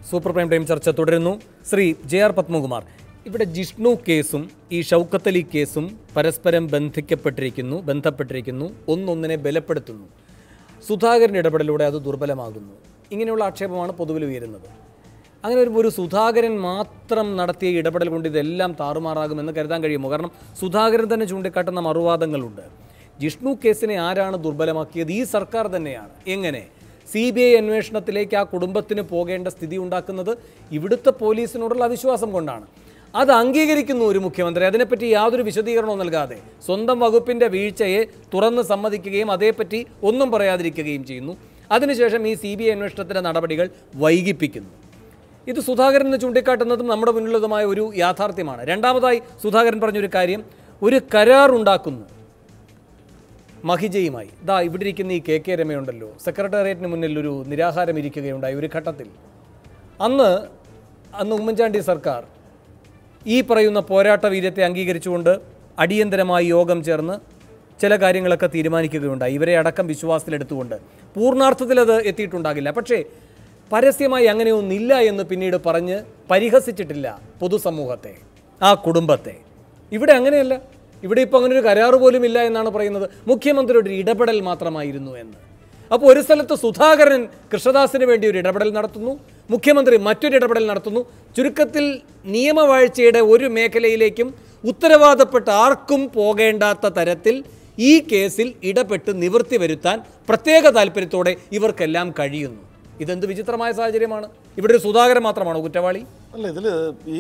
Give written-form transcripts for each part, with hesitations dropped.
Super prime time ചർച്ച തുടരുന്നു. ശ്രീ ജെ.ആർ. പത്മകുമാർ, ഇവിടെ ജിഷ്ണു കേസും ഈ ഷൗക്കത്ത് അലി കേസും പരസ്പരം ബന്ധപ്പെട്ടിരിക്കുന്നു, ഒന്നൊന്നിനെ ബലപ്പെടുത്തുന്നു. സുധാകരൻ ഇടപെടലിലൂടെ അത് ദുർബലമാകുന്നു. ഇങ്ങനെയുള്ള ആക്ഷേപമാണ് പൊതുവിൽ ഉയരുന്നത്. അങ്ങനെ ഒരു സുധാകരൻ മാത്രം നടത്തിയ ഇടപെടൽ കൊണ്ട് ഇതെല്ലാം താറുമാറാകുമെന്ന് കരുതാൻ കഴിയുമോ? കാരണം സുധാകരൻ തന്നെ ചൂണ്ടിക്കാട്ടുന്ന മറുവാദങ്ങളുണ്ട്. ജിഷ്ണു കേസിനെ ആരാണ് ദുർബലമാക്കിയത്? ഈ സർക്കാർ തന്നെയാണ്. എങ്ങനെ? CBI അന്വേഷണത്തിലേക്ക് ആ കുടുംബത്തിന് പോകേണ്ട സ്ഥിതി ഉണ്ടാക്കുന്നത് ഇവിടുത്തെ പോലീസിനോടുള്ള അവിശ്വാസം കൊണ്ടാണ്. അത് അംഗീകരിക്കുന്നു ഒരു മുഖ്യമന്ത്രി. അതിനെപ്പറ്റി യാതൊരു വിശദീകരണവും നൽകാതെ സ്വന്തം വകുപ്പിൻ്റെ വീഴ്ചയെ തുറന്ന് സമ്മതിക്കുകയും അതേപ്പറ്റി ഒന്നും പറയാതിരിക്കുകയും ചെയ്യുന്നു. അതിനുശേഷം ഈ CBI അന്വേഷണത്തിൻ്റെ നടപടികൾ വൈകിപ്പിക്കുന്നു. ഇത് സുധാകരൻ ചൂണ്ടിക്കാട്ടുന്നതും നമ്മുടെ മുന്നിലുള്ളതുമായ ഒരു യാഥാർത്ഥ്യമാണ്. രണ്ടാമതായി സുധാകരൻ പറഞ്ഞൊരു കാര്യം, ഒരു കരാറുണ്ടാക്കുന്നു മഹിജയുമായി. ഇവിടെ ഇരിക്കുന്ന ഈ KK രമയുണ്ടല്ലോ, സെക്രട്ടേറിയറ്റിന് മുന്നിൽ ഒരു നിരാഹാരം ഇരിക്കുകയുണ്ടായി ഒരു ഘട്ടത്തിൽ. അന്ന് ഉമ്മൻചാണ്ടി സർക്കാർ ഈ പറയുന്ന പോരാട്ട വീര്യത്തെ അംഗീകരിച്ചുകൊണ്ട് അടിയന്തരമായി യോഗം ചേർന്ന് ചില കാര്യങ്ങളൊക്കെ തീരുമാനിക്കുകയുണ്ടായി, ഇവരെ അടക്കം വിശ്വാസത്തിലെടുത്തുകൊണ്ട്. പൂർണ്ണാർത്ഥത്തിൽ അത് എത്തിയിട്ടുണ്ടാകില്ല, പക്ഷേ പരസ്യമായി അങ്ങനെയൊന്നില്ല എന്ന് പിന്നീട് പറഞ്ഞ് പരിഹസിച്ചിട്ടില്ല പൊതുസമൂഹത്തെ, ആ കുടുംബത്തെ. ഇവിടെ അങ്ങനെയല്ല. ഇവിടെ ഇപ്പോൾ അങ്ങനെ ഒരു കരാറ് പോലും ഇല്ല എന്നാണ് പറയുന്നത്. മുഖ്യമന്ത്രിയുടെ ഒരു ഇടപെടൽ മാത്രമായിരുന്നു എന്ന്. അപ്പോൾ ഒരു സ്ഥലത്ത് സുധാകരൻ കൃഷ്ണദാസിന് വേണ്ടി ഒരു ഇടപെടൽ നടത്തുന്നു, മുഖ്യമന്ത്രി മറ്റൊരു ഇടപെടൽ നടത്തുന്നു. ചുരുക്കത്തിൽ നിയമവാഴ്ചയുടെ ഒരു മേഖലയിലേക്കും ഉത്തരവാദപ്പെട്ട ആർക്കും പോകേണ്ടാത്ത തരത്തിൽ ഈ കേസിൽ ഇടപെട്ട് നിവൃത്തി വരുത്താൻ പ്രത്യേക താല്പര്യത്തോടെ ഇവർക്കെല്ലാം കഴിയുന്നു. ഇതെന്ത് വിചിത്രമായ സാഹചര്യമാണ്. ഇവിടെ ഒരു സുധാകരൻ മാത്രമാണോ കുറ്റവാളി? അല്ല, ഇതിൽ ഈ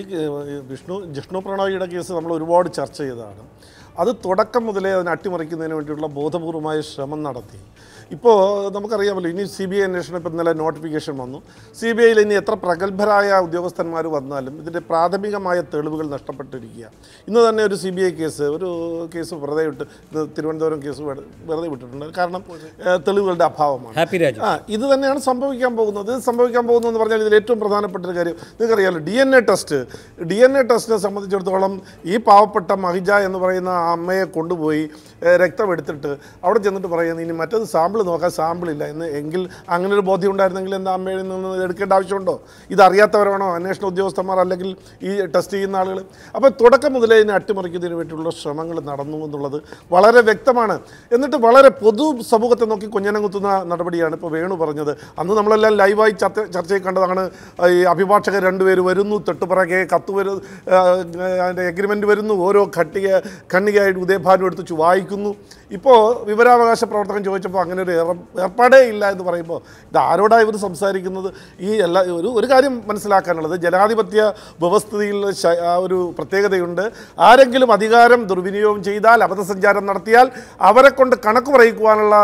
ജിഷ്ണു പ്രണോയിയുടെ കേസ് നമ്മൾ ഒരുപാട് ചർച്ച ചെയ്തതാണ്. അത് തുടക്കം മുതലേ അതിനെ അട്ടിമറിക്കുന്നതിന് വേണ്ടിയുള്ള ബോധപൂർവമായ ശ്രമം നടത്തി. ഇപ്പോൾ നമുക്കറിയാമല്ലോ, ഇനി CBI അന്വേഷണം ഇപ്പോൾ ഇന്നലെ നോട്ടിഫിക്കേഷൻ വന്നു. CBIയിൽ ഇനി എത്ര പ്രഗത്ഭരായ ഉദ്യോഗസ്ഥന്മാർ വന്നാലും ഇതിൻ്റെ പ്രാഥമികമായ തെളിവുകൾ നഷ്ടപ്പെട്ടിരിക്കുക. ഇന്ന് തന്നെ ഒരു CBI കേസ് വെറുതെ വിട്ട്, തിരുവനന്തപുരം കേസ് വെറുതെ വിട്ടിട്ടുണ്ട്. കാരണം തെളിവുകളുടെ അഭാവമാണ്. ഇത് തന്നെയാണ് സംഭവിക്കാൻ പോകുന്നത്. എന്ന് പറഞ്ഞാൽ ഇതിൽ ഏറ്റവും പ്രധാനപ്പെട്ട ഒരു കാര്യം നിങ്ങൾക്കറിയാമല്ലോ, DNA ടെസ്റ്റിനെ സംബന്ധിച്ചിടത്തോളം ഈ പാവപ്പെട്ട മഹിജ എന്ന് പറയുന്ന അമ്മയെ കൊണ്ടുപോയി രക്തം എടുത്തിട്ട് അവിടെ ചെന്നിട്ട് പറയുന്നത് ഇനി മറ്റത് സാമ്പിൾ നോക്കാൻ സാമ്പിളില്ല എങ്കിൽ അങ്ങനെ ഒരു ബോധ്യം ഉണ്ടായിരുന്നെങ്കിൽ എന്താ അമ്മയിൽ നിന്ന് എടുക്കേണ്ട ആവശ്യമുണ്ടോ? ഇതറിയാത്തവരാണോ അന്വേഷണ ഉദ്യോഗസ്ഥന്മാർ അല്ലെങ്കിൽ ഈ ടെസ്റ്റ് ചെയ്യുന്ന ആളുകൾ? അപ്പോൾ തുടക്കം മുതലേ ഇതിനെ അട്ടിമറിക്കുന്നതിന് വേണ്ടിയുള്ള ശ്രമങ്ങൾ നടന്നു എന്നുള്ളത് വളരെ വ്യക്തമാണ്. എന്നിട്ട് വളരെ പൊതു സമൂഹത്തെ നോക്കി കൊഞ്ഞനം കുത്തുന്ന നടപടിയാണ് ഇപ്പോൾ വേണു പറഞ്ഞത്. അന്ന് നമ്മളെല്ലാം ലൈവായി ചർച്ചയിൽ കണ്ടതാണ്. ഈ അഭിഭാഷകർ രണ്ടുപേര് വരുന്നു, തൊട്ടുപിറകെ കത്ത് വരുന്നു, അതിൻ്റെ എഗ്രിമെൻ്റ് വരുന്നു, ഓരോ ഖണ്ഡികയായിട്ട് ഉദയഭാനു എടുത്ത് വായിക്കുന്നു. ഇപ്പോൾ വിവരാവകാശ പ്രവർത്തകൻ ചോദിച്ചപ്പോൾ അങ്ങനെ ഒരു ഏർപ്പാടേ ഇല്ല എന്ന് പറയുമ്പോൾ ഇത് ആരോടാണ് ഇവർ സംസാരിക്കുന്നത്? ഒരു കാര്യം മനസ്സിലാക്കാനുള്ളത്, ജനാധിപത്യ വ്യവസ്ഥയിൽ ഒരു പ്രത്യേകതയുണ്ട്. ആരെങ്കിലും അധികാരം ദുർവിനിയോഗം ചെയ്താൽ, അബദ്ധസഞ്ചാരം നടത്തിയാൽ അവരെ കൊണ്ട് കണക്ക് പറയിക്കുവാനുള്ള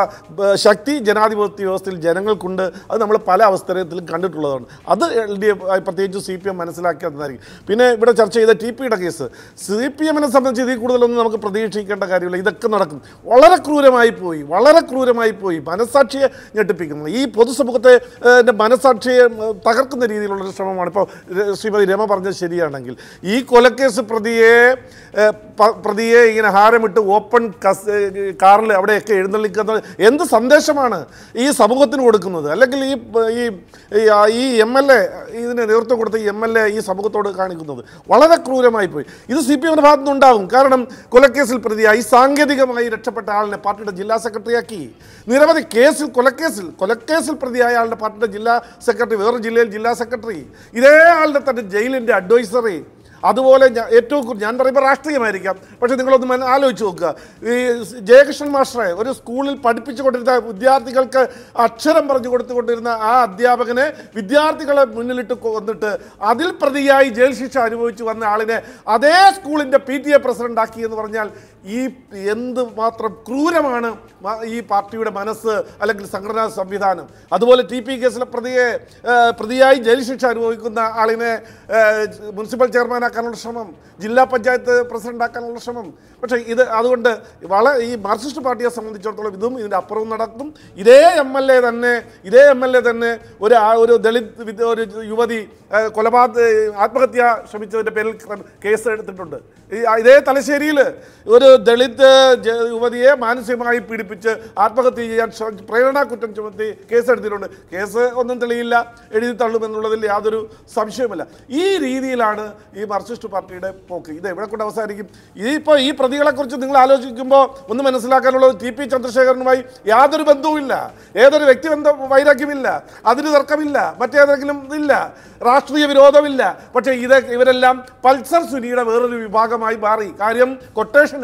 ശക്തി ജനാധിപത്യ വ്യവസ്ഥയിൽ ജനങ്ങൾക്കുണ്ട്. അത് നമ്മൾ പല അവസരത്തിലും കണ്ടിട്ടുള്ളതാണ്. അത് LDF പ്രത്യേകിച്ച് CPM മനസ്സിലാക്കിയതായിരിക്കും. പിന്നെ ഇവിടെ ചർച്ച ചെയ്ത TPയുടെ കേസ്, CPMനെ സംബന്ധിച്ച് ഇതിൽ കൂടുതലൊന്നും നമുക്ക് പ്രതീക്ഷിക്കേണ്ട കാര്യമില്ല. ഇതൊക്കെ നടക്കും. വളരെ ക്രൂരമായി പോയി മനസാക്ഷിയെ ഞെട്ടിപ്പിക്കുന്നത്, ഈ പൊതുസമൂഹത്തെ മനസാക്ഷിയെ തകർക്കുന്ന രീതിയിലുള്ളൊരു ശ്രമമാണ്. ഇപ്പോൾ ശ്രീമതി രമ പറഞ്ഞത് ശരിയാണെങ്കിൽ, ഈ കൊലക്കേസ് പ്രതിയെ ഇങ്ങനെ ഹാരമിട്ട് ഓപ്പൺ കാറിൽ അവിടെയൊക്കെ എഴുന്നള്ളിക്കുന്നത് എന്ത് സന്ദേശമാണ് ഈ സമൂഹത്തിന് കൊടുക്കുന്നത്? അല്ലെങ്കിൽ ഈ MLA, ഇതിന് നേതൃത്വം കൊടുത്ത MLA ഈ സമൂഹത്തോട് കാണിക്കുന്നത് വളരെ ക്രൂരമായി പോയി. ഇത് CPMന്റെ ഭാഗത്തു നിന്നുണ്ടാകും. കാരണം കൊലക്കേസിൽ പ്രതിയായി സാങ്കേതികമായി രക്ഷപ്പെട്ട ആളിനെ പാർട്ടിയുടെ ജില്ലാ സെക്രട്ടറിയാക്കി. നിരവധി കൊലക്കേസിൽ പ്രതിയായ ആളുടെ പാർട്ടിയുടെ ജില്ലാ സെക്രട്ടറി, വേറൊരു ജില്ലയിൽ ജില്ലാ സെക്രട്ടറി, ഇതേ ആളുടെ തന്നെ ജയിലിൻ്റെ അഡ്വൈസറി. അതുപോലെ ഞാൻ പറയുമ്പോൾ രാഷ്ട്രീയമായിരിക്കാം, പക്ഷേ നിങ്ങളൊന്ന് ആലോചിച്ച് നോക്കുക. ഈ ജയകൃഷ്ണൻ മാസ്റ്ററെ ഒരു സ്കൂളിൽ പഠിപ്പിച്ചുകൊണ്ടിരുന്ന വിദ്യാർത്ഥികൾക്ക് അക്ഷരം പറഞ്ഞു കൊടുത്തുകൊണ്ടിരുന്ന ആ അധ്യാപകനെ വിദ്യാർത്ഥികളെ മുന്നിലിട്ട് കൊന്നിട്ട് അതിൽ പ്രതിയായി ജയിൽ ശിക്ഷ അനുഭവിച്ചു വന്ന ആളിനെ അതേ സ്കൂളിൻ്റെ PTA പ്രസിഡന്റ് ആക്കി എന്ന് പറഞ്ഞാൽ ഈ എന്ത് മാത്രം ക്രൂരമാണ് ഈ പാർട്ടിയുടെ മനസ്സ് അല്ലെങ്കിൽ സംഘടനാ സംവിധാനം. അതുപോലെ TP കേസിലെ പ്രതിയായി ജയിൽ ശിക്ഷ അനുഭവിക്കുന്ന ആളിനെ മുനിസിപ്പൽ ചെയർമാൻ ചെയർമാനാക്കാനുള്ള ശ്രമം, ജില്ലാ പഞ്ചായത്ത് പ്രസിഡൻ്റാക്കാനുള്ള ശ്രമം. പക്ഷേ അതുകൊണ്ട് ഈ മാർക്സിസ്റ്റ് പാർട്ടിയെ സംബന്ധിച്ചിടത്തോളം ഇതും ഇതിൻ്റെ അപ്പുറവും നടക്കും. ഇതേ എം എൽ എ തന്നെ ഒരു ദളിത് ഒരു യുവതി ആത്മഹത്യ ശ്രമിച്ചതിൻ്റെ പേരിൽ കേസ് എടുത്തിട്ടുണ്ട്. ഇതേ തലശ്ശേരിയിൽ ഒരു ദളിത് യുവതിയെ മാനസികമായി പീഡിപ്പിച്ച് ആത്മഹത്യ ചെയ്യാൻ പ്രേരണാ കുറ്റം ചുമത്തി കേസെടുത്തിട്ടുണ്ട്. കേസ് ഒന്നും തെളിയില്ല, എഴുതി തള്ളുമെന്നുള്ളതിൽ യാതൊരു സംശയവുമില്ല. ഈ രീതിയിലാണ് ഈ മാർക്സിസ്റ്റ് പാർട്ടിയുടെ പോക്ക്. ഇത് എവിടെ കൊണ്ട് അവസാനിക്കും? ഇപ്പോൾ ഈ പ്രതികളെക്കുറിച്ച് നിങ്ങൾ ആലോചിക്കുമ്പോൾ ഒന്ന് മനസ്സിലാക്കാനുള്ളത്, ടി.പി. ചന്ദ്രശേഖരനുമായി യാതൊരു ബന്ധവുമില്ല, ഏതൊരു വ്യക്തിബന്ധ വൈരാഗ്യമില്ല, അതിന് തർക്കമില്ല, മറ്റേതെങ്കിലും ഇല്ല, രാഷ്ട്രീയ വിരോധമില്ല. പക്ഷേ ഇവരെല്ലാം പൾസർ സുനിയുടെ വേറൊരു വിഭാഗമായി മാറി. കാര്യം കൊട്ടേഷൻ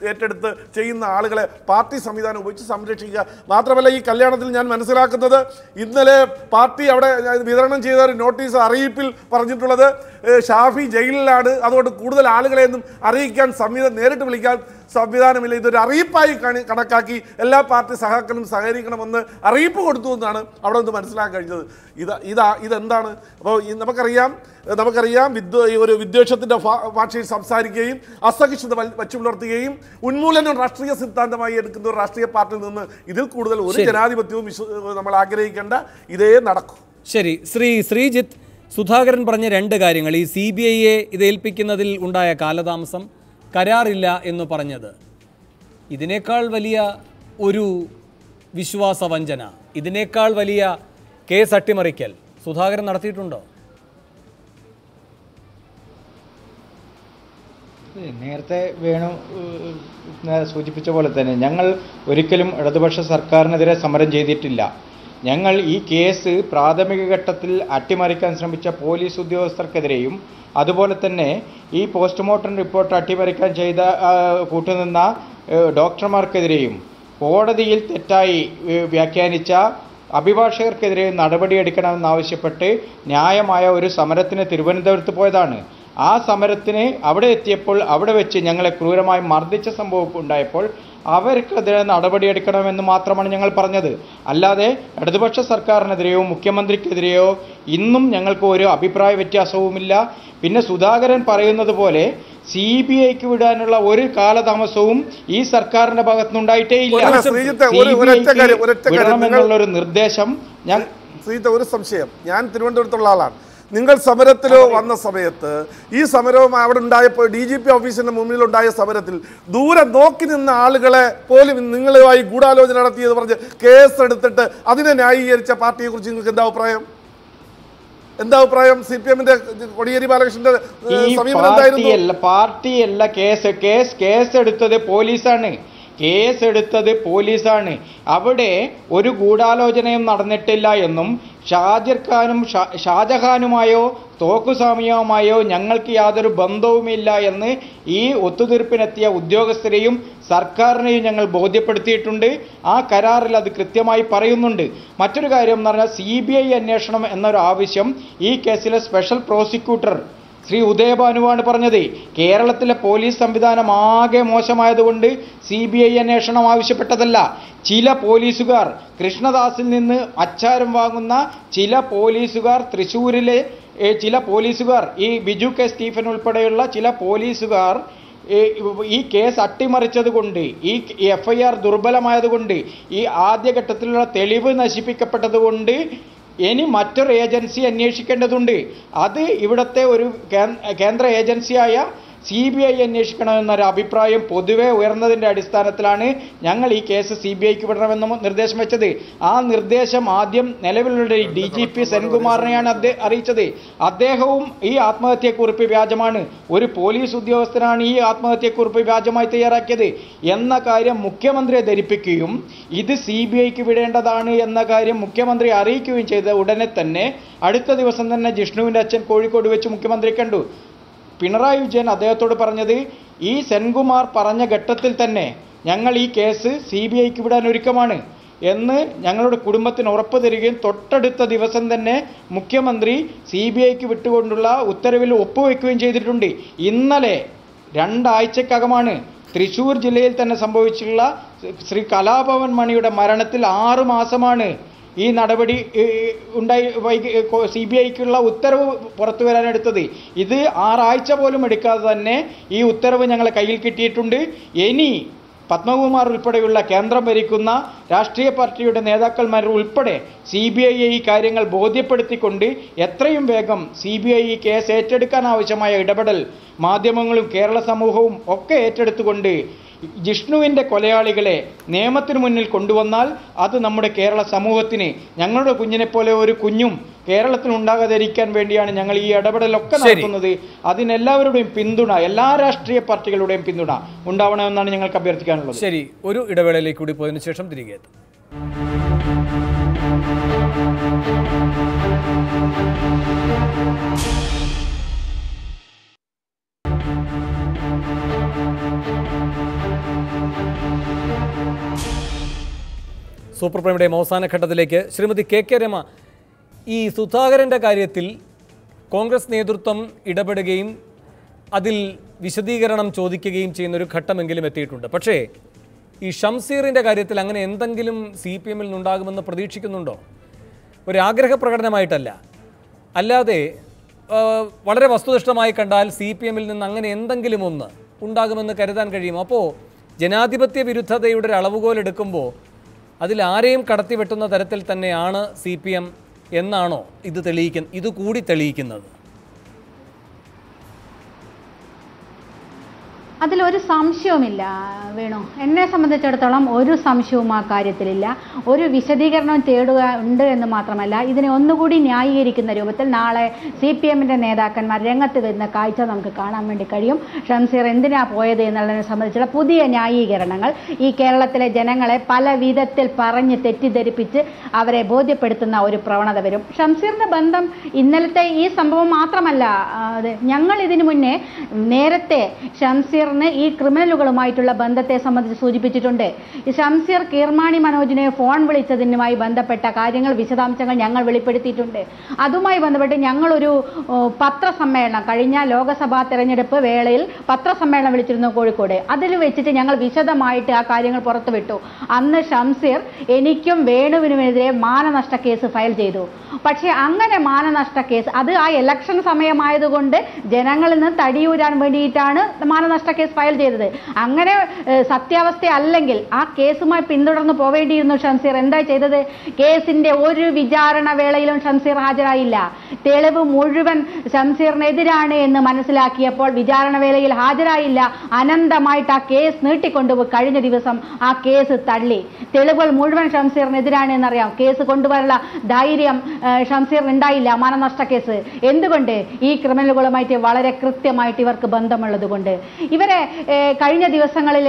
ഏറ്റെടുത്ത് ചെയ്യുന്ന ആളുകളെ പാർട്ടി സംവിധാനം ഉപയോഗിച്ച് സംരക്ഷിക്കുക. മാത്രമല്ല, ഈ കല്യാണത്തിൽ ഞാൻ മനസ്സിലാക്കുന്നത്, ഇന്നലെ പാർട്ടി അവിടെ വിതരണം ചെയ്ത ഒരു നോട്ടീസ് അറിയിപ്പിൽ പറഞ്ഞിട്ടുള്ളത് ഷാഫി ജയിലിലാണ്, അതുകൊണ്ട് കൂടുതൽ ആളുകളെയൊന്നും അറിയിക്കാൻ നേരിട്ട് വിളിക്കാൻ സംവിധാനമില്ല. ഇതൊരു അറിയിപ്പായി കണക്കാക്കി എല്ലാ പാർട്ടി സഹാക്കളും സഹകരിക്കണമെന്ന് അറിയിപ്പ് കൊടുത്തു എന്നാണ് അവിടെ നിന്ന് മനസ്സിലാക്കാൻ കഴിഞ്ഞത്. ഇതെന്താണ്? അപ്പോൾ നമുക്കറിയാം ഒരു വിദ്വേഷത്തിൻ്റെ ഭാഷയിൽ സംസാരിക്കുകയും അസഹിഷ്ണുത വച്ചു പുലർത്തുകയും ഉന്മൂലനം രാഷ്ട്രീയ സിദ്ധാന്തമായി എടുക്കുന്ന ഒരു രാഷ്ട്രീയ പാർട്ടിയിൽ നിന്ന് ഇതിൽ കൂടുതൽ ഒരു ജനാധിപത്യവും നമ്മൾ ആഗ്രഹിക്കേണ്ട. ഇതേ നടക്കും. ശരി, ശ്രീജിത്ത്, സുധാകരൻ പറഞ്ഞ രണ്ട് കാര്യങ്ങൾ, ഈ CBIയെ ഇത് ഏൽപ്പിക്കുന്നതിൽ ഉണ്ടായ കാലതാമസം, കരാറില്ല എന്ന് പറഞ്ഞത്, ഇതിനേക്കാൾ വലിയ ഒരു വിശ്വാസവഞ്ചന, ഇതിനേക്കാൾ വലിയ കേസ് അട്ടിമറിക്കൽ സുധാകരൻ നടത്തിയിട്ടുണ്ടോ? നേരത്തെ വേണു സൂചിപ്പിച്ച പോലെ തന്നെ ഞങ്ങൾ ഒരിക്കലും ഇടതുപക്ഷ സർക്കാരിനെതിരെ സമരം ചെയ്തിട്ടില്ല. ഞങ്ങൾ ഈ കേസ് പ്രാഥമിക ഘട്ടത്തിൽ അട്ടിമറിക്കാൻ ശ്രമിച്ച പോലീസ് ഉദ്യോഗസ്ഥർക്കെതിരെയും അതുപോലെ തന്നെ ഈ പോസ്റ്റ്മോർട്ടം റിപ്പോർട്ട് അട്ടിമറിക്കാൻ കൂട്ടുനിന്ന ഡോക്ടർമാർക്കെതിരെയും കോടതിയിൽ തെറ്റായി വ്യാഖ്യാനിച്ച അഭിഭാഷകർക്കെതിരെയും നടപടിയെടുക്കണമെന്നാവശ്യപ്പെട്ട് ന്യായമായ ഒരു സമരത്തിന് തിരുവനന്തപുരത്ത് പോയതാണ്. ആ സമരത്തിന് അവിടെ എത്തിയപ്പോൾ അവിടെ വെച്ച് ഞങ്ങളെ ക്രൂരമായി മർദ്ദിച്ച സംഭവം ഉണ്ടായപ്പോൾ അവർക്കെതിരെ നടപടിയെടുക്കണമെന്ന് മാത്രമാണ് ഞങ്ങൾ പറഞ്ഞത്. അല്ലാതെ ഇടതുപക്ഷ സർക്കാരിനെതിരെയോ മുഖ്യമന്ത്രിക്കെതിരെയോ ഇന്നും ഞങ്ങൾക്ക് ഒരു അഭിപ്രായ വ്യത്യാസവുമില്ല. പിന്നെ സുധാകരൻ പറയുന്നത് പോലെ CBIക്ക് വിടാനുള്ള ഒരു കാലതാമസവും ഈ സർക്കാരിന്റെ ഭാഗത്തുനിന്നുണ്ടായിട്ടേ ഇല്ല. വിടണമെന്നുള്ള ഒരു നിർദ്ദേശം ഒരു സംശയം, ഞാൻ തിരുവനന്തപുരത്തുള്ള ആളാണ്. നിങ്ങൾ സമരത്തിൽ വന്ന സമയത്ത് ഈ സമരവും അവിടെ ഉണ്ടായപ്പോൾ DGP ഓഫീസിൻ്റെ മുന്നിലുണ്ടായ സമരത്തിൽ ദൂരെ നോക്കി നിന്ന ആളുകളെ പോലും നിങ്ങളുമായി ഗൂഢാലോചന നടത്തിയെന്ന് പറഞ്ഞ് കേസെടുത്തിട്ട് അതിനെ ന്യായീകരിച്ച പാർട്ടിയെക്കുറിച്ച് നിങ്ങൾക്ക് എന്താ അഭിപ്രായം? CPM-ന്റെ കോടിയേരി ബാലകൃഷ്ണന്റെ സമീപനം എന്തായിരുന്നു? പാർട്ടിയല്ല, കേസെടുത്തത് പോലീസാണ്. അവിടെ ഒരു ഗൂഢാലോചനയും നടന്നിട്ടില്ല എന്നും ഷാജഹാനുമായോ തോക്കുസ്വാമിയുമായോ ഞങ്ങൾക്ക് യാതൊരു ബന്ധവുമില്ല എന്ന് ഈ ഒത്തുതീർപ്പിനെത്തിയ ഉദ്യോഗസ്ഥരെയും സർക്കാരിനെയും ഞങ്ങൾ ബോധ്യപ്പെടുത്തിയിട്ടുണ്ട്. ആ കരാറിൽ അത് കൃത്യമായി പറയുന്നുണ്ട്. മറ്റൊരു കാര്യം എന്ന് പറഞ്ഞാൽ CBI അന്വേഷണം എന്നൊരു ആവശ്യം ഈ കേസിലെ സ്പെഷ്യൽ പ്രോസിക്യൂട്ടർ ശ്രീ ഉദയഭാനുവാണ് പറഞ്ഞത്. കേരളത്തിലെ പോലീസ് സംവിധാനം ആകെ മോശമായതുകൊണ്ട് CBI അന്വേഷണം ആവശ്യപ്പെട്ടതല്ല. ചില പോലീസുകാർ, കൃഷ്ണദാസിൽ നിന്ന് അച്ചാരം വാങ്ങുന്ന ചില പോലീസുകാർ, തൃശ്ശൂരിലെ ചില പോലീസുകാർ, ഈ ബിജു കെ സ്റ്റീഫൻ ഉൾപ്പെടെയുള്ള ചില പോലീസുകാർ ഈ കേസ് അട്ടിമറിച്ചത് കൊണ്ട്, ഈ FIR ദുർബലമായതുകൊണ്ട്, ഈ ആദ്യഘട്ടത്തിലുള്ള തെളിവ് നശിപ്പിക്കപ്പെട്ടതുകൊണ്ട് ഇനി മറ്റൊരു ഏജൻസി അന്വേഷിക്കേണ്ടതുണ്ട്. അത് ഇവിടുത്തെ ഒരു കേന്ദ്ര ഏജൻസിയായ CBI അന്വേഷിക്കണമെന്നൊരു അഭിപ്രായം പൊതുവെ ഉയർന്നതിൻ്റെ അടിസ്ഥാനത്തിലാണ് ഞങ്ങൾ ഈ കേസ് CBIക്ക് വിടണമെന്ന് നിർദ്ദേശം വെച്ചത്. ആ നിർദ്ദേശം ആദ്യം നിലവിലുള്ള DGP സെൻകുമാറിനെയാണ് അറിയിച്ചത്. അദ്ദേഹവും ഈ ആത്മഹത്യക്കുറിപ്പ് വ്യാജമാണ്, ഒരു പോലീസ് ഉദ്യോഗസ്ഥനാണ് ഈ ആത്മഹത്യക്കുറിപ്പ് വ്യാജമായി തയ്യാറാക്കിയത് എന്ന കാര്യം മുഖ്യമന്ത്രിയെ ധരിപ്പിക്കുകയും ഇത് CBIക്ക് വിടേണ്ടതാണ് എന്ന കാര്യം മുഖ്യമന്ത്രി അറിയിക്കുകയും ചെയ്ത ഉടനെ തന്നെ അടുത്ത ദിവസം തന്നെ ജിഷ്ണുവിൻ്റെ അച്ഛൻ കോഴിക്കോട് വെച്ച് മുഖ്യമന്ത്രി കണ്ടു. പിണറായി വിജയൻ അദ്ദേഹത്തോട് പറഞ്ഞത്, ഈ സെൻകുമാർ പറഞ്ഞ ഘട്ടത്തിൽ തന്നെ ഞങ്ങൾ ഈ കേസ് CBIക്ക് വിടാൻ ഒരുക്കമാണ് എന്ന് ഞങ്ങളുടെ കുടുംബത്തിന് ഉറപ്പ് തരികയും തൊട്ടടുത്ത ദിവസം തന്നെ മുഖ്യമന്ത്രി CBIക്ക് വിട്ടുകൊണ്ടുള്ള ഉത്തരവിൽ ഒപ്പുവെക്കുകയും ചെയ്തിട്ടുണ്ട്. ഇന്നലെ 2 ആഴ്ചക്കകമാണ് തൃശ്ശൂർ ജില്ലയിൽ തന്നെ സംഭവിച്ചിട്ടുള്ള ശ്രീ കലാഭവൻ മണിയുടെ മരണത്തിൽ 6 മാസമാണ് ഈ നടപടി CBIക്കുള്ള ഉത്തരവ് പുറത്തു വരാനെടുത്തത്. ഇത് 6 ആഴ്ച പോലും എടുക്കാതെ തന്നെ ഈ ഉത്തരവ് ഞങ്ങളെ കയ്യിൽ കിട്ടിയിട്ടുണ്ട്. ഇനി പത്മകുമാർ ഉൾപ്പെടെയുള്ള കേന്ദ്രം ഭരിക്കുന്ന രാഷ്ട്രീയ പാർട്ടിയുടെ നേതാക്കന്മാർ ഉൾപ്പെടെ CBI ഈ കാര്യങ്ങൾ ബോധ്യപ്പെടുത്തിക്കൊണ്ട് എത്രയും വേഗം CBI കേസ് ഏറ്റെടുക്കാൻ ആവശ്യമായ ഇടപെടൽ മാധ്യമങ്ങളും കേരള സമൂഹവും ഒക്കെ ഏറ്റെടുത്തുകൊണ്ട് ജിഷ്ണുവിൻ്റെ കൊലയാളികളെ നിയമത്തിന് മുന്നിൽ കൊണ്ടുവന്നാൽ അത് നമ്മുടെ കേരള സമൂഹത്തിന്, ഞങ്ങളുടെ കുഞ്ഞിനെപ്പോലെ ഒരു കുഞ്ഞും കേരളത്തിൽ ഉണ്ടാകാതിരിക്കാൻ വേണ്ടിയാണ് ഞങ്ങൾ ഈ ഇടപെടലൊക്കെ നടത്തുന്നത്. അതിനെല്ലാവരുടെയും പിന്തുണ, എല്ലാ രാഷ്ട്രീയ പാർട്ടികളുടെയും പിന്തുണ ഉണ്ടാവണമെന്നാണ് ഞങ്ങൾക്ക് അഭ്യർത്ഥിക്കാനുള്ളത്. ശരി, ഒരു ഇടവേളയിലേക്ക് കൂടി പോയതിനു ശേഷം തിരികെ എത്തും. സൂപ്പർ പ്രൈമിന്റെ അവസാന ഘട്ടത്തിലേക്ക് ശ്രീമതി KK രമ, ഈ സുധാകരൻ്റെ കാര്യത്തിൽ കോൺഗ്രസ് നേതൃത്വം ഇടപെടുകയും അതിൽ വിശദീകരണം ചോദിക്കുകയും ചെയ്യുന്നൊരു ഘട്ടമെങ്കിലും എത്തിയിട്ടുണ്ട്. പക്ഷേ ഈ ഷംസീറിൻ്റെ കാര്യത്തിൽ അങ്ങനെ എന്തെങ്കിലും CPM-ൽ നിന്നുണ്ടാകുമെന്ന് പ്രതീക്ഷിക്കുന്നുണ്ടോ? ഒരാഗ്രഹ പ്രകടനമായിട്ടല്ല, അല്ലാതെ വളരെ വസ്തുനിഷ്ഠമായി കണ്ടാൽ CPM-ൽ നിന്ന് അങ്ങനെ എന്തെങ്കിലും ഒന്ന് ഉണ്ടാകുമെന്ന് കരുതാൻ കഴിയും. അപ്പോൾ ജനാധിപത്യ വിരുദ്ധതയുടെ ഒരു അളവുകോൽ എടുക്കുമ്പോൾ അതിൽ ആരെയും കടത്തിവെട്ടുന്ന തരത്തിൽ തന്നെയാണ് CPM എന്നാണോ ഇത് കൂടി തെളിയിക്കുന്നത്? അതിലൊരു സംശയവുമില്ല വേണു. എന്നെ സംബന്ധിച്ചിടത്തോളം ഒരു സംശയവും ആ കാര്യത്തിലില്ല. ഒരു വിശദീകരണം തേടുക ഉണ്ട് എന്ന് മാത്രമല്ല, ഇതിനെ ഒന്നുകൂടി ന്യായീകരിക്കുന്ന രൂപത്തിൽ നാളെ CPM-ൻ്റെ നേതാക്കന്മാർ രംഗത്ത് വരുന്ന കാഴ്ച നമുക്ക് കാണാൻ വേണ്ടി കഴിയും. ഷംസീർ എന്തിനാ പോയത് എന്നുള്ളതിനെ സംബന്ധിച്ചുള്ള പുതിയ ന്യായീകരണങ്ങൾ ഈ കേരളത്തിലെ ജനങ്ങളെ പല വിധത്തിൽ പറഞ്ഞ് തെറ്റിദ്ധരിപ്പിച്ച് അവരെ ബോധ്യപ്പെടുത്തുന്ന ഒരു പ്രവണത വരും. ഷംസീറിൻ്റെ ബന്ധം ഇന്നലത്തെ ഈ സംഭവം മാത്രമല്ല, ഞങ്ങൾ ഇതിനു മുന്നേ നേരത്തെ ഷംസീർ ഈ ക്രിമിനലുകളുമായിട്ടുള്ള ബന്ധത്തെ സംബന്ധിച്ച് സൂചിപ്പിച്ചിട്ടുണ്ട്. ഈ ഷംസീർ കീർമാണി മനോജിനെ ഫോൺ വിളിച്ചതിനുമായി ബന്ധപ്പെട്ട കാര്യങ്ങൾ, വിശദാംശങ്ങൾ ഞങ്ങൾ വെളിപ്പെടുത്തിയിട്ടുണ്ട്. അതുമായി ബന്ധപ്പെട്ട് ഞങ്ങളൊരു പത്രസമ്മേളനം കഴിഞ്ഞ ലോക്സഭാ തെരഞ്ഞെടുപ്പ് വേളയിൽ പത്രസമ്മേളനം വിളിച്ചിരുന്നു കോഴിക്കോട്. അതിൽ വെച്ചിട്ട് ഞങ്ങൾ വിശദമായിട്ട് ആ കാര്യങ്ങൾ പുറത്തുവിട്ടു. അന്ന് ഷംസീർ എനിക്കും വേണുവിനുമെതിരെ മാനനഷ്ട കേസ് ഫയൽ ചെയ്തു. പക്ഷേ അങ്ങനെ മാനനഷ്ട കേസ് അത് ആ ഇലക്ഷൻ സമയമായതുകൊണ്ട് ജനങ്ങളിൽ നിന്ന് തടിയൂരാൻ വേണ്ടിയിട്ടാണ് മാനനഷ്ട കേസ് ഫയൽ ചെയ്തത്. അങ്ങനെ സത്യാവസ്ഥ അല്ലെങ്കിൽ ആ കേസുമായി പിന്തുടർന്ന് പോവേണ്ടിയിരുന്നു ഷംസീർ. എന്താ ചെയ്തത്? കേസിന്റെ ഒരു വിചാരണ വേളയിലും ഷംസീർ ഹാജരായില്ല. തെളിവ് മുഴുവൻ ഷംസീറിനെതിരാണ് എന്ന് മനസ്സിലാക്കിയപ്പോൾ വിചാരണ വേളയിൽ ഹാജരായില്ല. അനന്തമായിട്ട് ആ കേസ് നീട്ടിക്കൊണ്ടുപോയി കഴിഞ്ഞ ദിവസം ആ കേസ് തള്ളി. തെളിവുകൾ മുഴുവൻ ഷംസീറിനെതിരാണ് എന്നറിയാം. കേസ് കൊണ്ടുവരാനുള്ള ധൈര്യം ഷംസീറിന് ഉണ്ടായില്ല. മാനനഷ്ട കേസ് എന്തുകൊണ്ട്? ഈ ക്രിമിനലുകളുമായിട്ട് വളരെ കൃത്യമായിട്ട് ഇവർക്ക് ബന്ധമുള്ളത് കൊണ്ട്. ഇവരെ കഴിഞ്ഞ ദിവസങ്ങളിൽ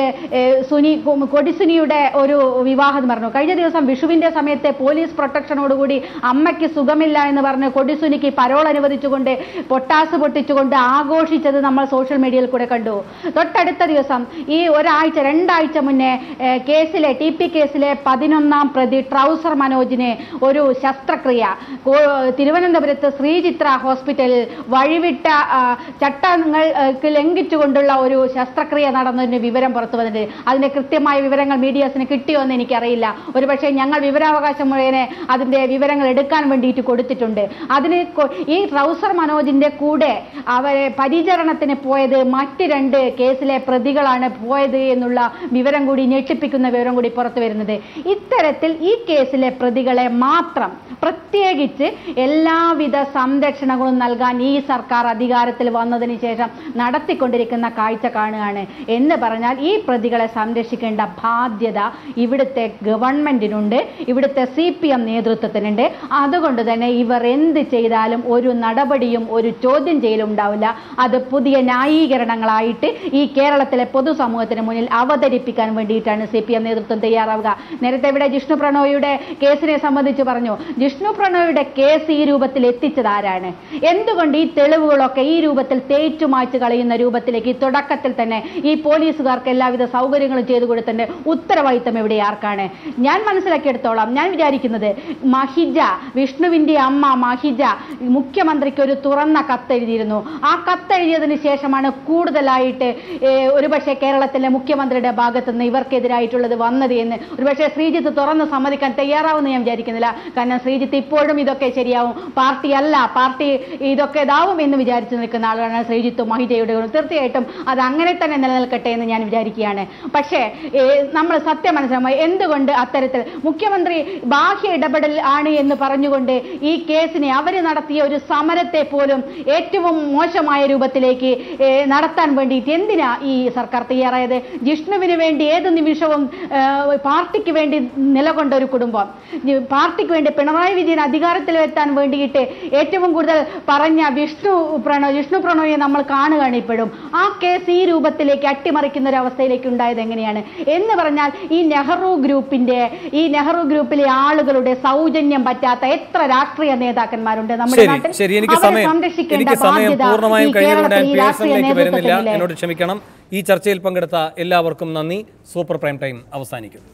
കൊടിസുനിയുടെ ഒരു വിവാഹം പറഞ്ഞു. കഴിഞ്ഞ ദിവസം വിഷുവിന്റെ സമയത്ത് പോലീസ് പ്രൊട്ടക്ഷനോടുകൂടി അമ്മയ്ക്ക് സുഖമില്ല എന്ന് പറഞ്ഞ് കൊടിസുനിക്ക് പരോൾ അനുവദിച്ചുകൊണ്ട് പൊട്ടാസ് പൊട്ടിച്ചുകൊണ്ട് ആഘോഷിച്ചത് നമ്മൾ സോഷ്യൽ മീഡിയയിൽ കൂടെ കണ്ടു. തൊട്ടടുത്ത ദിവസം ഈ 2 ആഴ്ച മുന്നേ കേസിലെ TP കേസിലെ 11ാം പ്രതി ട്രൗസർ മനോജിനെ ഒരു ശസ്ത്രക്രിയ തിരുവനന്തപുരത്ത് ശ്രീചിത്ര ഹോസ്പിറ്റലിൽ വഴിവിട്ട ചട്ടങ്ങൾ ലംഘിച്ചുകൊണ്ടുള്ള ഒരു ശസ്ത്രക്രിയ നടന്നതിന് വിവരം പുറത്തു വന്നിട്ടുണ്ട്. അതിന്റെ കൃത്യമായ വിവരങ്ങൾ മീഡിയാസിന് കിട്ടിയോ എന്ന് എനിക്കറിയില്ല. ഒരുപക്ഷെ ഞങ്ങൾ വിവരാവകാശം മുഴുവനെ അതിന്റെ വിവരങ്ങൾ എടുക്കാൻ വേണ്ടിയിട്ട് കൊടുത്തിട്ടുണ്ട്. അതിന് ഈ ട്രൗസർ മനോജിന്റെ കൂടെ അവരെ പരിചരണത്തിന് പോയത് മറ്റ് 2 കേസിലെ പ്രതികളാണ് പോയത് എന്നുള്ള വിവരം കൂടി, ഞെട്ടിപ്പിക്കുന്ന വിവരം കൂടി പുറത്തു വരുന്നത്. ഇത്തരത്തിൽ ഈ കേസിലെ പ്രതികളെ മാത്രം പ്രത്യേകിച്ച് എല്ലാവിധ സംരക്ഷണങ്ങളും നൽകാൻ ഈ സർക്കാർ അധികാരത്തിൽ വന്നതിന് ശേഷം നടത്തിക്കൊണ്ടിരിക്കുന്ന കാഴ്ച കാണുകയാണ്. എന്ന് പറഞ്ഞാൽ ഈ പ്രതികളെ സംരക്ഷിക്കേണ്ട ബാധ്യത ഇവിടുത്തെ ഗവൺമെന്റിനുണ്ട്, ഇവിടുത്തെ CPM നേതൃത്വത്തിനുണ്ട്. അതുകൊണ്ട് തന്നെ ഇവർ എന്ത് ചെയ്താലും ഒരു നടപടിയും ഒരു ചോദ്യം ചെയ്യലും ഉണ്ടാവില്ല. അത് പുതിയ ന്യായീകരണങ്ങളായിട്ട് ഈ കേരളത്തിലെ പൊതുസമൂഹത്തിന് മുന്നിൽ അവതരിപ്പിക്കാൻ വേണ്ടിയിട്ടാണ് CPM നേതൃത്വം തയ്യാറാവുക. നേരത്തെ ഇവിടെ ജിഷ്ണു പ്രണോയിയുടെ കേസിനെ സംബന്ധിച്ച് പറഞ്ഞു. ജിഷ്ണു പ്രണോയിയുടെ കേസ് ഈ രൂപത്തിൽ എത്തിച്ചത് ആരാണ്? എന്തുകൊണ്ട് ഈ തെളിവുകളൊക്കെ ഈ രൂപത്തിൽ തേച്ചു മായ്ച്ചു കളയുന്ന രൂപത്തിലേക്ക് തുടക്കത്തിൽ ഘട്ടത്തിൽ തന്നെ ഈ പോലീസുകാർക്ക് എല്ലാവിധ സൗകര്യങ്ങളും ചെയ്തു കൊടുത്തതിന്റെ ഉത്തരവാദിത്തം എവിടെ ആർക്കാണ്? ഞാൻ മനസ്സിലാക്കിയെടുത്തോളാം, ഞാൻ വിചാരിക്കുന്നത് മഹിജ, വിഷ്ണുവിന്റെ അമ്മ മഹിജ മുഖ്യമന്ത്രിക്ക് ഒരു തുറന്ന കത്തെഴുതിയിരുന്നു. ആ കത്തെഴുതിയതിനു ശേഷമാണ് കൂടുതലായിട്ട് ഒരുപക്ഷെ കേരളത്തിലെ മുഖ്യമന്ത്രിയുടെ ഭാഗത്തുനിന്ന് ഇവർക്കെതിരായിട്ടുള്ളത് വന്നത് എന്ന് ഒരുപക്ഷെ ശ്രീജിത്ത് തുറന്ന് സമ്മതിക്കാൻ തയ്യാറാവുമെന്ന് ഞാൻ വിചാരിക്കുന്നില്ല. കാരണം ശ്രീജിത്ത് ഇപ്പോഴും ഇതൊക്കെ ശരിയാവും, പാർട്ടി ഇതൊക്കെ ഇതാവും എന്ന് വിചാരിച്ചു നിൽക്കുന്ന ആളാണ് ശ്രീജിത്തും മഹിജയുടെ. തീർച്ചയായിട്ടും അത് അങ്ങനെ തന്നെ നിലനിൽക്കട്ടെ എന്ന് ഞാൻ വിചാരിക്കുകയാണ്. പക്ഷേ നമ്മൾ സത്യം മനസ്സിലാക്കുക, എന്തുകൊണ്ട് അത്തരത്തിൽ മുഖ്യമന്ത്രി ബാഹ്യ ഇടപെടൽ ആണ് എന്ന് പറഞ്ഞുകൊണ്ട് ഈ കേസിനെ അവർ നടത്തിയ ഒരു സമരത്തെ പോലും ഏറ്റവും മോശമായ രൂപത്തിലേക്ക് നടത്താൻ വേണ്ടിയിട്ട് എന്തിനാ ഈ സർക്കാർ തയ്യാറായത്? ജിഷ്ണുവിന് വേണ്ടി ഏത് നിമിഷവും പാർട്ടിക്ക് വേണ്ടി നിലകൊണ്ട ഒരു കുടുംബം, പാർട്ടിക്ക് വേണ്ടി പിണറായി വിജയൻ അധികാരത്തിൽ എത്താൻ വേണ്ടിയിട്ട് ഏറ്റവും കൂടുതൽ പറഞ്ഞ വിഷ്ണു പ്രണോയെ നമ്മൾ കാണുകയാണ് ഇപ്പോഴും. ആ കേസ് ഈ രൂപത്തിലേക്ക് അട്ടിമറിക്കുന്ന ഒരു അവസ്ഥയിലേക്ക് ഉണ്ടായത് എങ്ങനെയാണ് എന്ന് പറഞ്ഞാൽ ഈ നെഹ്റു ഗ്രൂപ്പിലെ ആളുകളുടെ സൗജന്യം പറ്റാത്ത എത്ര രാഷ്ട്രീയ നേതാക്കന്മാരുണ്ട് നമ്മുടെ നാട്ടിൽ. എനിക്ക് സമയം പൂർണ്ണമായും കഴിഞ്ഞുകൊണ്ട് ഞാൻ പേഴ്സണിലേക്ക് വരുന്നില്ല, എന്നോട് ക്ഷമിക്കണം. ഈ ചർച്ചയിൽ പങ്കെടുത്ത എല്ലാവർക്കും നന്ദി. സൂപ്പർ പ്രൈം ടൈം അവസാനിക്കുന്നു.